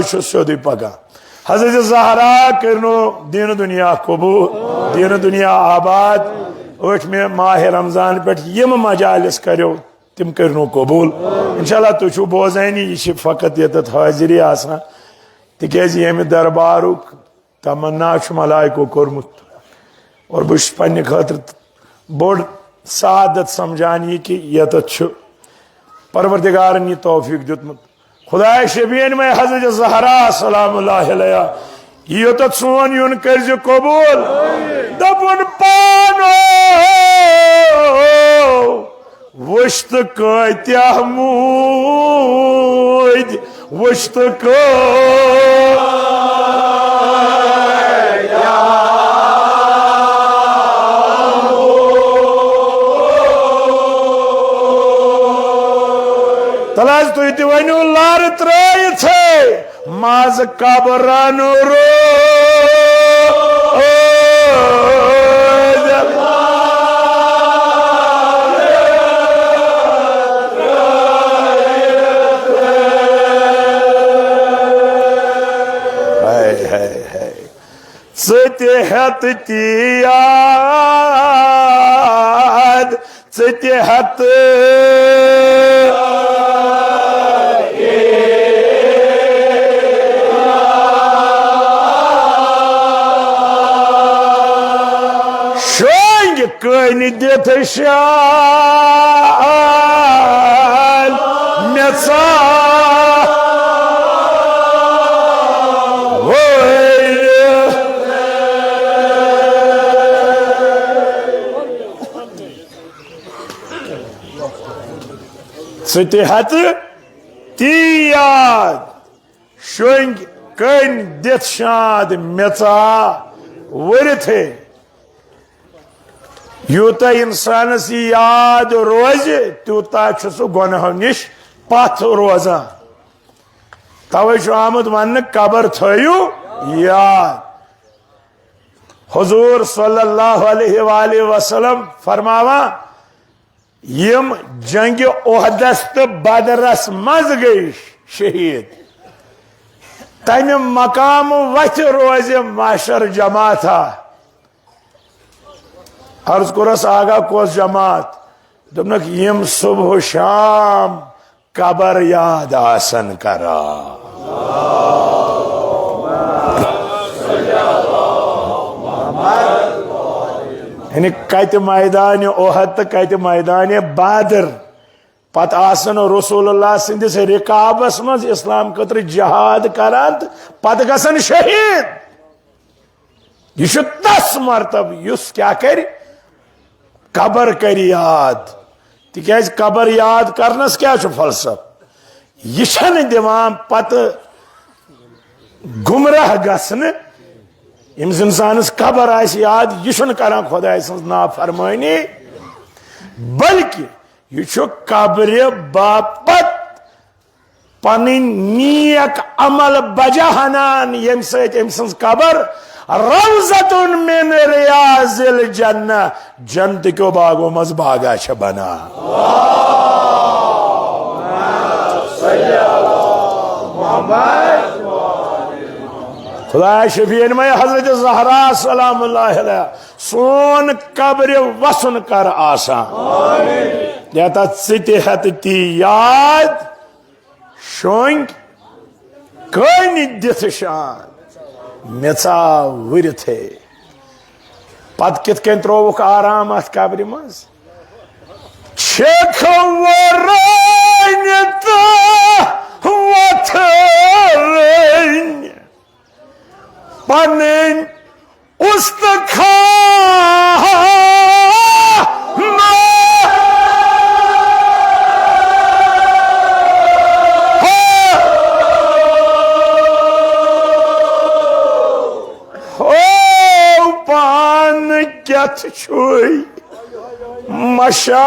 सोदी पका हजरत ज़हरा करनो दीन दुनिया कबूल दीन दुनिया आबाद उठ में माह रमजान पे यम मजालिस करो तिम करनो कबूल इंशाल्लाह तुझु बोजानी यह फकत ये हाजिरी आसान तिकाज यम दरबारुक तमन्ना मलाइको कोरमुत और बस पन्ने खातिर बोड़ सादत समझान ये कि यत परवरदिगारन यह तौफीक दितमुत खुदा शबीन में हजरत ज़हरा सलामुल्लाह अलैहा योत सोन युन कर्ज कबूल दपुन पानो वश्त कत्या मूद वश्त तलाज तो ये वनु लार त्राय थे माज कबरन रो Цити хатияд, цити хаты. Шонги койни детышан, меца. Цити тияд, шонг кын детшад меца вырथे यूता इंसानस याद रोज तूता गुनाह निश पथ रोजान तवे आमद वन कबर थयु याद हुजूर सल्लल्लाहु अलैहि वसल्लम फरमावा यम जंग ओहदस तो बदरस मज गई शहीद तम मकाम वथ रोज माशर जमाता अर्ज कोरस आगा कोस जमात दोनक यम सुबह शाम कबर याद आसन करा यानी कत मैदान ओहद तो कत मैदान बदर पत आसन रसूलुल्लाह सिंदिस रिकाबस मज इस्लाम खतर जहाद करान पत गसन शहीद यह तस मरतब युस क्या कर कबर कर याद तिकाज कबर याद करनस क्या फलसफ यह दिवान पत गुमराह गसन यम्स इंसानस कबर आस याद यह कर खुदा नाफरमानी बल्कि यह कब्र बापत पन नीक अमल बजहनान यम सम कबर रौज़तुन मिन रियाज़िल जन्नह जन्नत को बागों मज बागा छ बना खुदा शफीन में हजरत ज़हरा सलामुल्लाह अलैहा सोन कब्र वसन कर आसान यता सिति हती याद शोंग कनि दिथ शान मेचा वृथे पत कित कन त्रोवुक आराम अथ कब्र मज पन उस्तखा छुई मशा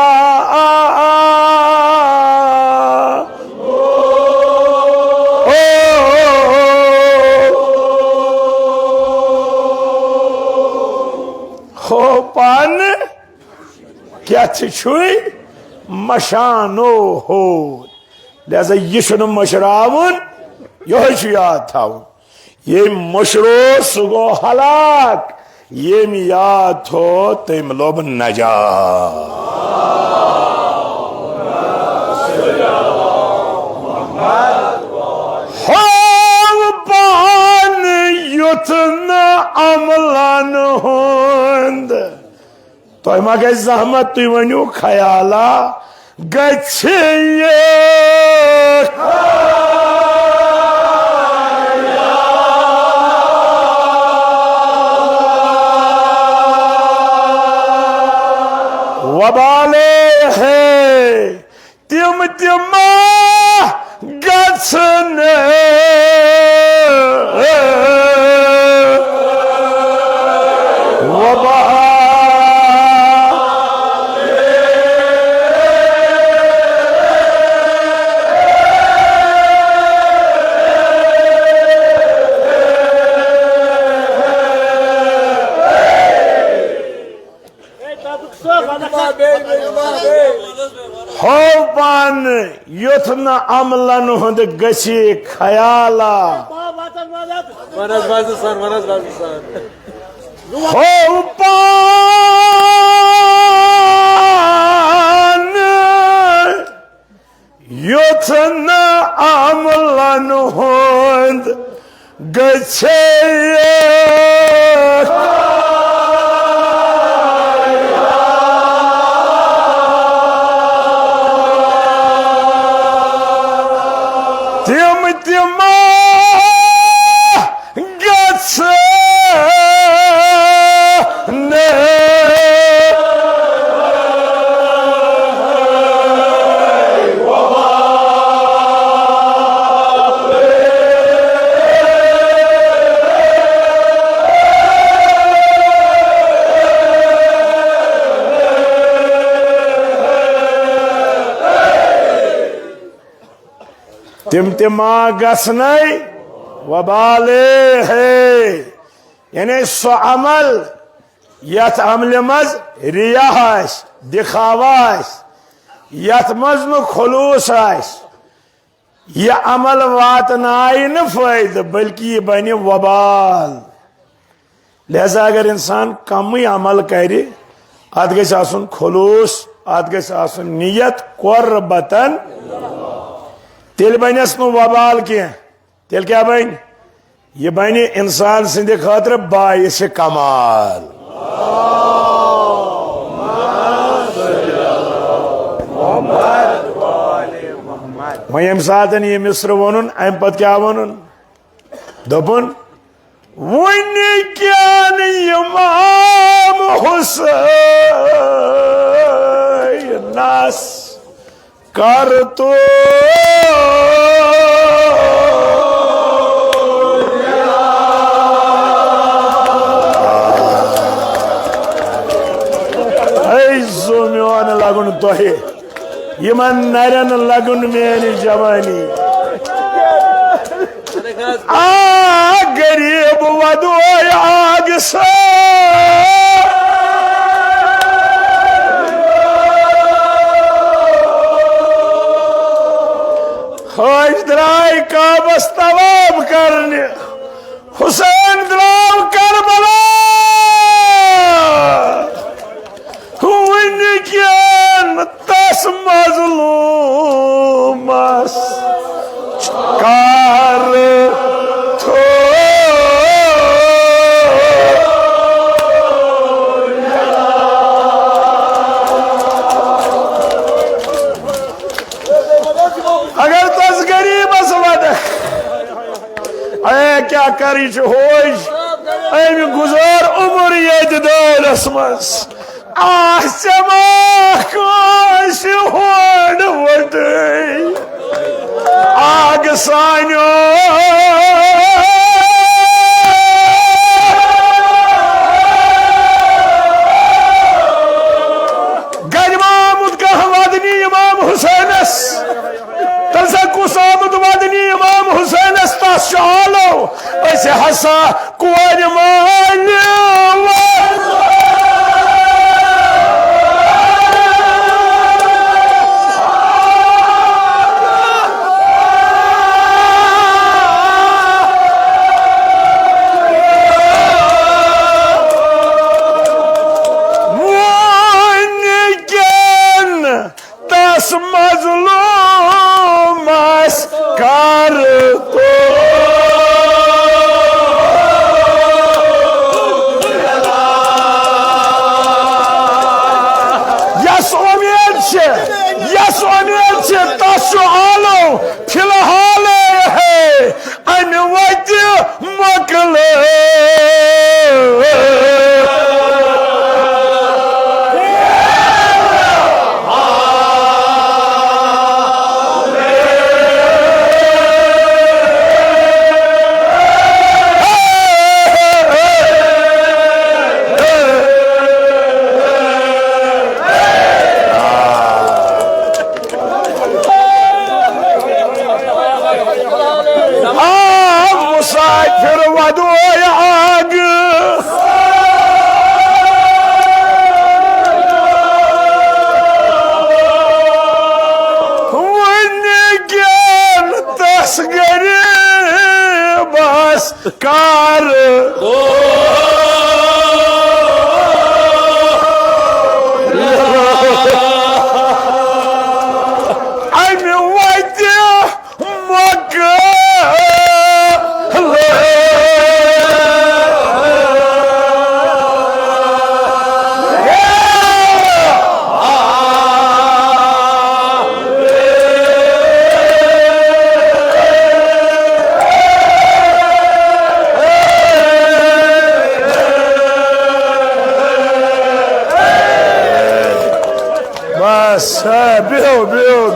हो पान क्या छुई मशानो हो लिहाजा यह मशरावन यह याद था ये मुशरो सह गो हलाक येम याद थो तम लोब नजात हो पान युथ न अमलन हुंद तो मा गई जहमत तुम वनु ख्याला गच्छे वबाले है तिम तिम गच्छने वबा होपान युथ न अमलन हुंद गसी ख्याला होपान युथ न अमलन हुंद गसी तिमा गसन वबाले है यानी सो अमल यथ अमल मज रिया दिखावा यथ मज न खुलूस यह अमल वातनाई न फायद बल्कि यह बन वबाल लिहाजा अगर इंसान कम अमल कर अत गुन खुलूस अत गुन नीयत कुर्बतन तेल बनस नु वबाल कह तेल क्या बन यह बन इंसान सिंद खातर बाइस कमाल वह यम सात यह मिस्र वन अम पे क्या वन दोपन वन क्या इमाम हुसैनस कर तो लगन तोहे यमन नरन लगन मेरी जवानी आ गरीब वदो आग से खोज द्राय काबस तवाब करने हुसैन द्राव करबला तस मजलूमस कार थो अगर तस गरीबस वद क्या करी होश अम गुजार उम्र ये दौलस मस आग सानो गजमामुद का वदनी इमाम हुसैनस तजकुस आमुद वदनी इमाम हुसैनस ताशालो ऐसे हसा कुआर मान वदो आग तस गरीबस कार अमि वत मक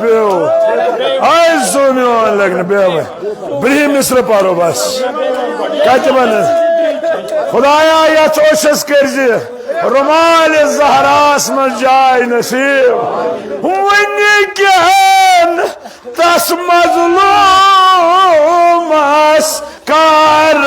बिहो आज सोमियोन लगन बिहो ब्रिह मिस्र पारो बस कत वन खुदाया यथ ओशस कर्ज रुमाल जहरास मज जाय नसीब वन कहन तस मजलूमस कार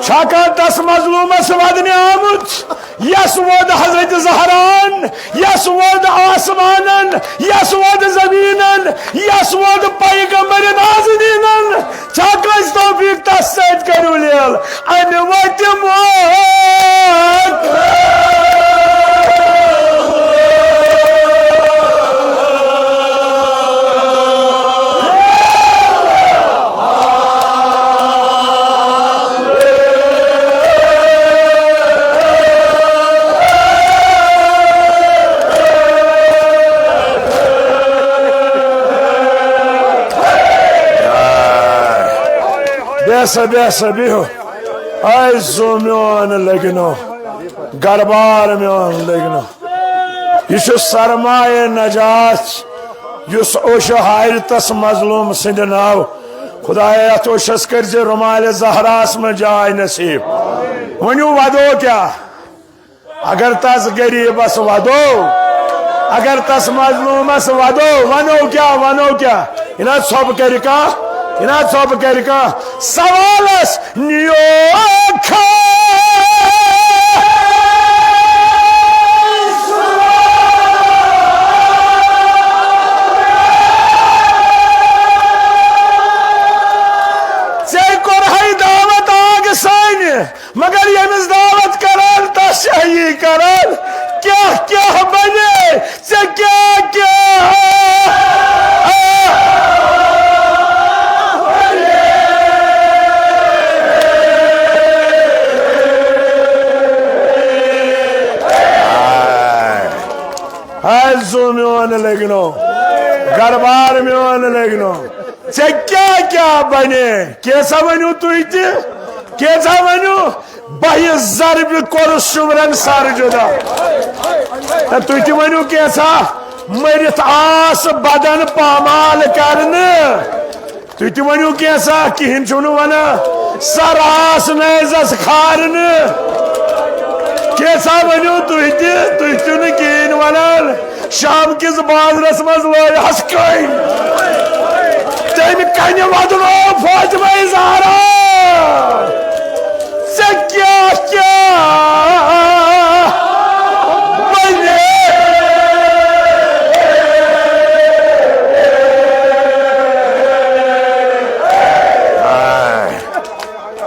शाका तस मजलूमस वदन आमुत यस वोद हजरत जहरान यस वोद आसमानन यस वोद जमीनन यस वोद पैगंबर नाज़रीनन शाका तौफीक तस सत करू लेल अमि वत बेसा बिहो आज सोमियोन लगनो गरबार मोन लगनो यह सरमाए नजात युस ओश हायर तस मजलूम सिंध नाव खुदाया यथ ओशस कर रुमाल जहरास में जाय नसीब वनु वदो क्या अगर तस गरीबस वदो अगर तस मजलूमस वदो वनो क्या इना सब करिका इना सब करिका सवालस नियो दावत आग सान मगर यमिस दावत करान तस यही करान क्या क्या बने से क्या में लगनो गरबार में लगनो से क्या बने कैसा वनु तुई कैसा वनु बह जरब कोर शुमरन सर जुदा तुई वनु कैसा मरित आस बदन पामाल करने तुई वनु कैसा कहीं चुनु वना सर आस नजस खारने कैसा वनु तुई कहीं वनान शाम किस बाजरस मज लोय हस्कन तम कन वदनो फातिमा ज़हरा से क्या बने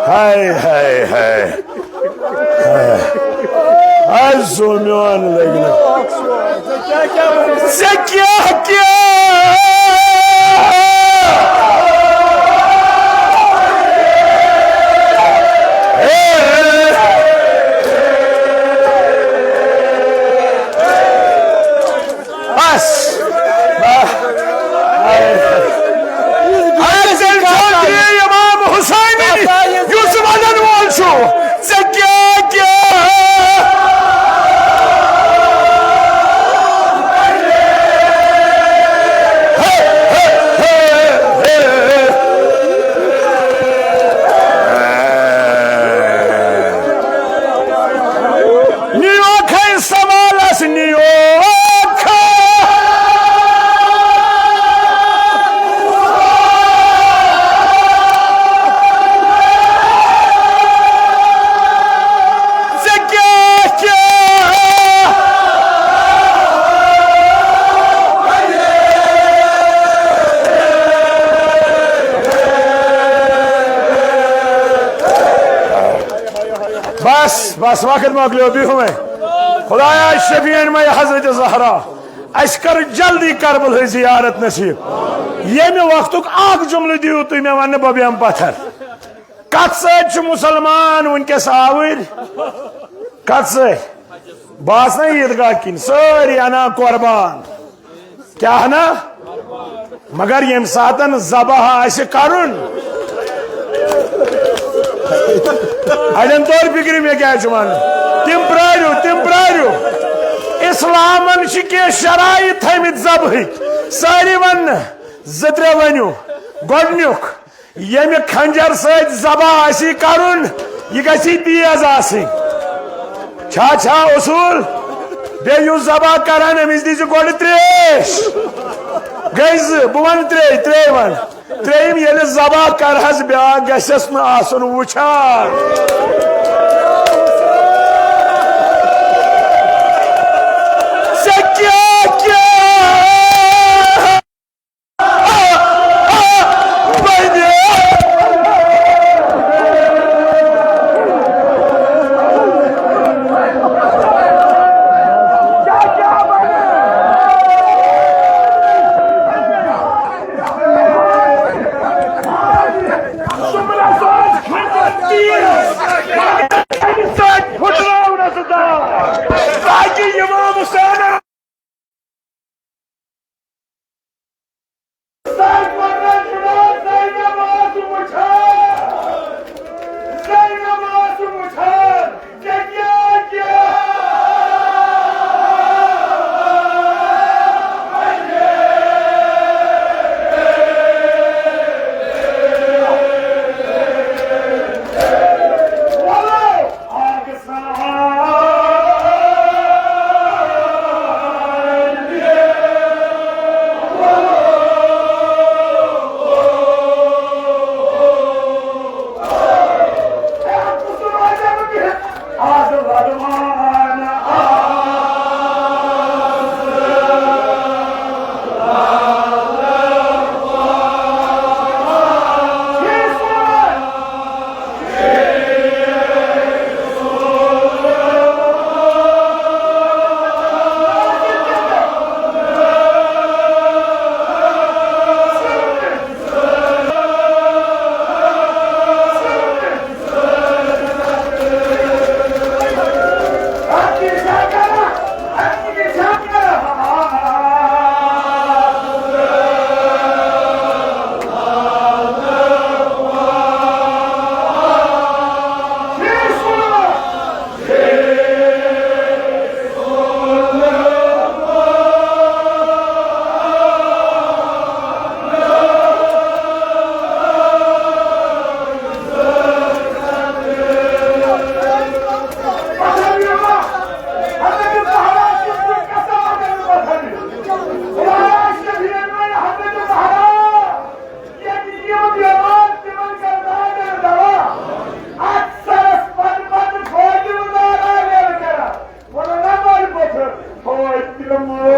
हाय आज सोमियोन लगना से क्या इमाम हुसैन यूसुफ वदन वोल से क्या बस वक्त मोकलो बिहू में खुदाया शफीन में हजरत जहरा अस कर जल्दी करबल जियारत नसीब ये वक्त अख जुमल दियो तुम मे वन बह बेम पत्थर कत सत मुसलमान वनकस आवर कत बस ना ईदगाह किन सारी अना कुर्बान क्या ना मगर यम सातन जबह आसे करुन अड़न तौर फिक्र मे क्या वन तिम प्रारू इस्लामन के शराइ थमित जबह सारी वन त्रे वनु गोडनुक यम खंजर सत जबह आसी करुन यह गसी तेज आसि छा उसूल बेयु जबह करान अमिस दीज गोड त्रेश गज बह वन त्रे वन त्रेम ये जबह करहस ब्या गस न आसन वुचान Come on.